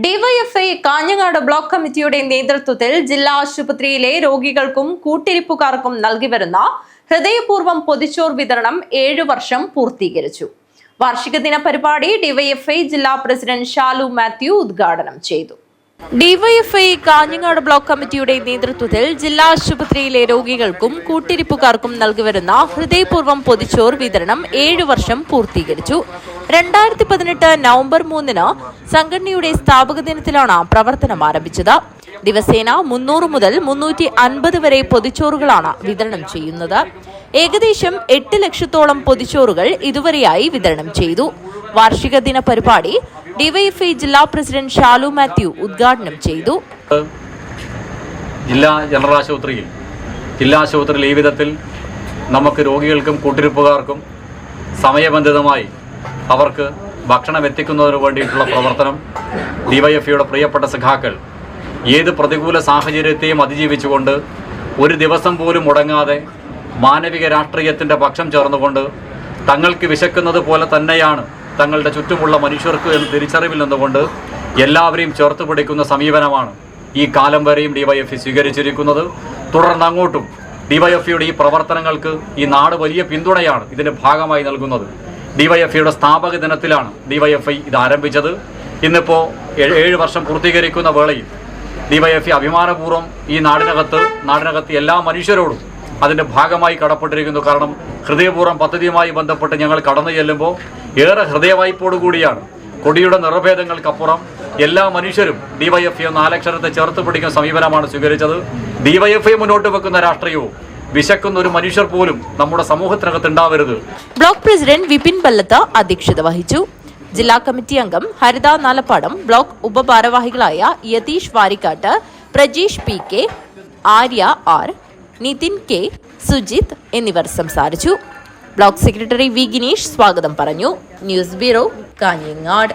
DYFI Kanhangad block കമ്മിറ്റിയുടെ നേതൃത്വത്തിൽ ജില്ലാ ആശുപത്രിയിലെ രോഗികൾക്കും കൂട്ടിരിപ്പുകാർക്കും നൽകിവരുന്ന ഹൃദയപൂർവ്വം പൊതിച്ചോർ വിതരണം 7 വർഷം പൂർത്തീകരിച്ചു. വാർഷിക ദിന പരിപാടി ഡിവൈഎഫ്ഐ ജില്ലാ പ്രസിഡന്റ് ഷാലു മാത്യു ഉദ്ഘാടനം ചെയ്തു. ഡിവൈഎഫ്ഐ കാഞ്ഞങ്ങാട് ബ്ലോക്ക് കമ്മിറ്റിയുടെ നേതൃത്വത്തിൽ ജില്ലാ ആശുപത്രിയിലെ രോഗികൾക്കും കൂട്ടിരിപ്പുകാർക്കും നൽകിവരുന്ന ഹൃദയപൂർവ്വം പൊതിച്ചോർ വിതരണം 7 വർഷം പൂർത്തീകരിച്ചു. 2018 നവംബർ 3 സംഘടനയുടെ സ്ഥാപക ദിനത്തിലാണ് പ്രവർത്തനം ആരംഭിച്ചത്. ദിവസേന 300 മുതൽ 350 വരെ പൊതിച്ചോറുകളാണ് വിതരണം ചെയ്യുന്നത്. ഏകദേശം 8 ലക്ഷത്തോളം പൊതിച്ചോറുകൾ ഇതുവരെയായി വിതരണം ചെയ്തു. വാർഷിക ദിന പരിപാടി ഡിവൈഎഫ്ഐ ജില്ലാ പ്രസിഡന്റ് ഷാലു മാത്യു ഉദ്ഘാടനം ചെയ്തു. ജില്ലാ ജനറൽ ആശുപത്രിയിൽ ഈ വിധത്തിൽ നമുക്ക് രോഗികൾക്കും കൂട്ടിരിപ്പുകാർക്കും സമയബന്ധിതമായി അവർക്ക് ഭക്ഷണം എത്തിക്കുന്നതിന് വേണ്ടിയിട്ടുള്ള പ്രവർത്തനം ഡിവൈഎഫ്ഐയുടെ പ്രിയപ്പെട്ട സഖാക്കൾ ഏത് പ്രതികൂല സാഹചര്യത്തെയും അതിജീവിച്ചുകൊണ്ട് ഒരു ദിവസം പോലും മുടങ്ങാതെ മാനവിക രാഷ്ട്രീയത്തിൻ്റെ പക്ഷം ചേർന്നുകൊണ്ട് തങ്ങൾക്ക് വിശക്കുന്നത് പോലെ തന്നെയാണ് തങ്ങളുടെ ചുറ്റുമുള്ള മനുഷ്യർക്ക് എന്ന് തിരിച്ചറിവിൽ നിന്നുകൊണ്ട് എല്ലാവരെയും ചേർത്ത് പിടിക്കുന്ന സമീപനമാണ് ഈ കാലം വരെയും ഡിവൈഎഫ്ഐ സ്വീകരിച്ചിരിക്കുന്നത്. തുടർന്ന് അങ്ങോട്ടും ഡിവൈഎഫ്ഐയുടെ ഈ പ്രവർത്തനങ്ങൾക്ക് ഈ നാട് വലിയ പിന്തുണയാണ് ഇതിൻ്റെ ഭാഗമായി നൽകുന്നത്. ഡിവൈഎഫ്ഐയുടെ സ്ഥാപക ദിനത്തിലാണ് ഡിവൈഎഫ്ഐ ഇത് ആരംഭിച്ചത്. ഇന്നിപ്പോൾ 7 വർഷം പൂർത്തീകരിക്കുന്ന വേളയിൽ ഡിവൈഎഫ്ഐ അഭിമാനപൂർവ്വം ഈ നാടിനകത്ത് എല്ലാ മനുഷ്യരോടും അതിൻ്റെ ഭാഗമായി കടപ്പെട്ടിരിക്കുന്നു. കാരണം ഹൃദയപൂർവ്വം പദ്ധതിയുമായി ബന്ധപ്പെട്ട് ഞങ്ങൾ കടന്നു ചെല്ലുമ്പോൾ ഏറെ ഹൃദയവായ്പോടുകൂടിയാണ് കൊടിയുടെ നിറഭേദങ്ങൾക്കപ്പുറം എല്ലാ മനുഷ്യരും ഡിവൈഎഫ്ഐ 4 അക്ഷരത്തെ ചേർത്ത് പിടിക്കുന്ന സമീപനമാണ് സ്വീകരിച്ചത്. ഡിവൈഎഫ്ഐ മുന്നോട്ട് വെക്കുന്ന രാഷ്ട്രീയവും വിശക്കുന്ന ഒരു മനുഷ്യർ പോലും നമ്മുടെ സമൂഹത്തിനകത്ത് ഉണ്ടാവരുത്. ബ്ലോക്ക് പ്രസിഡന്റ് വിപിൻ ബല്ലത്ത് അധ്യക്ഷത വഹിച്ചു. ജില്ലാ കമ്മിറ്റി അംഗം ഹരിത നാലപ്പാടം, ബ്ലോക്ക് ഉപഭാരവാഹികളായ Yatheesh Varikkatt, Prajeesh P K, Arya R, Nithin K, Sujith എന്നിവർ സംസാരിച്ചു. ബ്ലോക്ക് സെക്രട്ടറി വി ഗിനീഷ് സ്വാഗതം പറഞ്ഞു. News bureau, Kanhangad.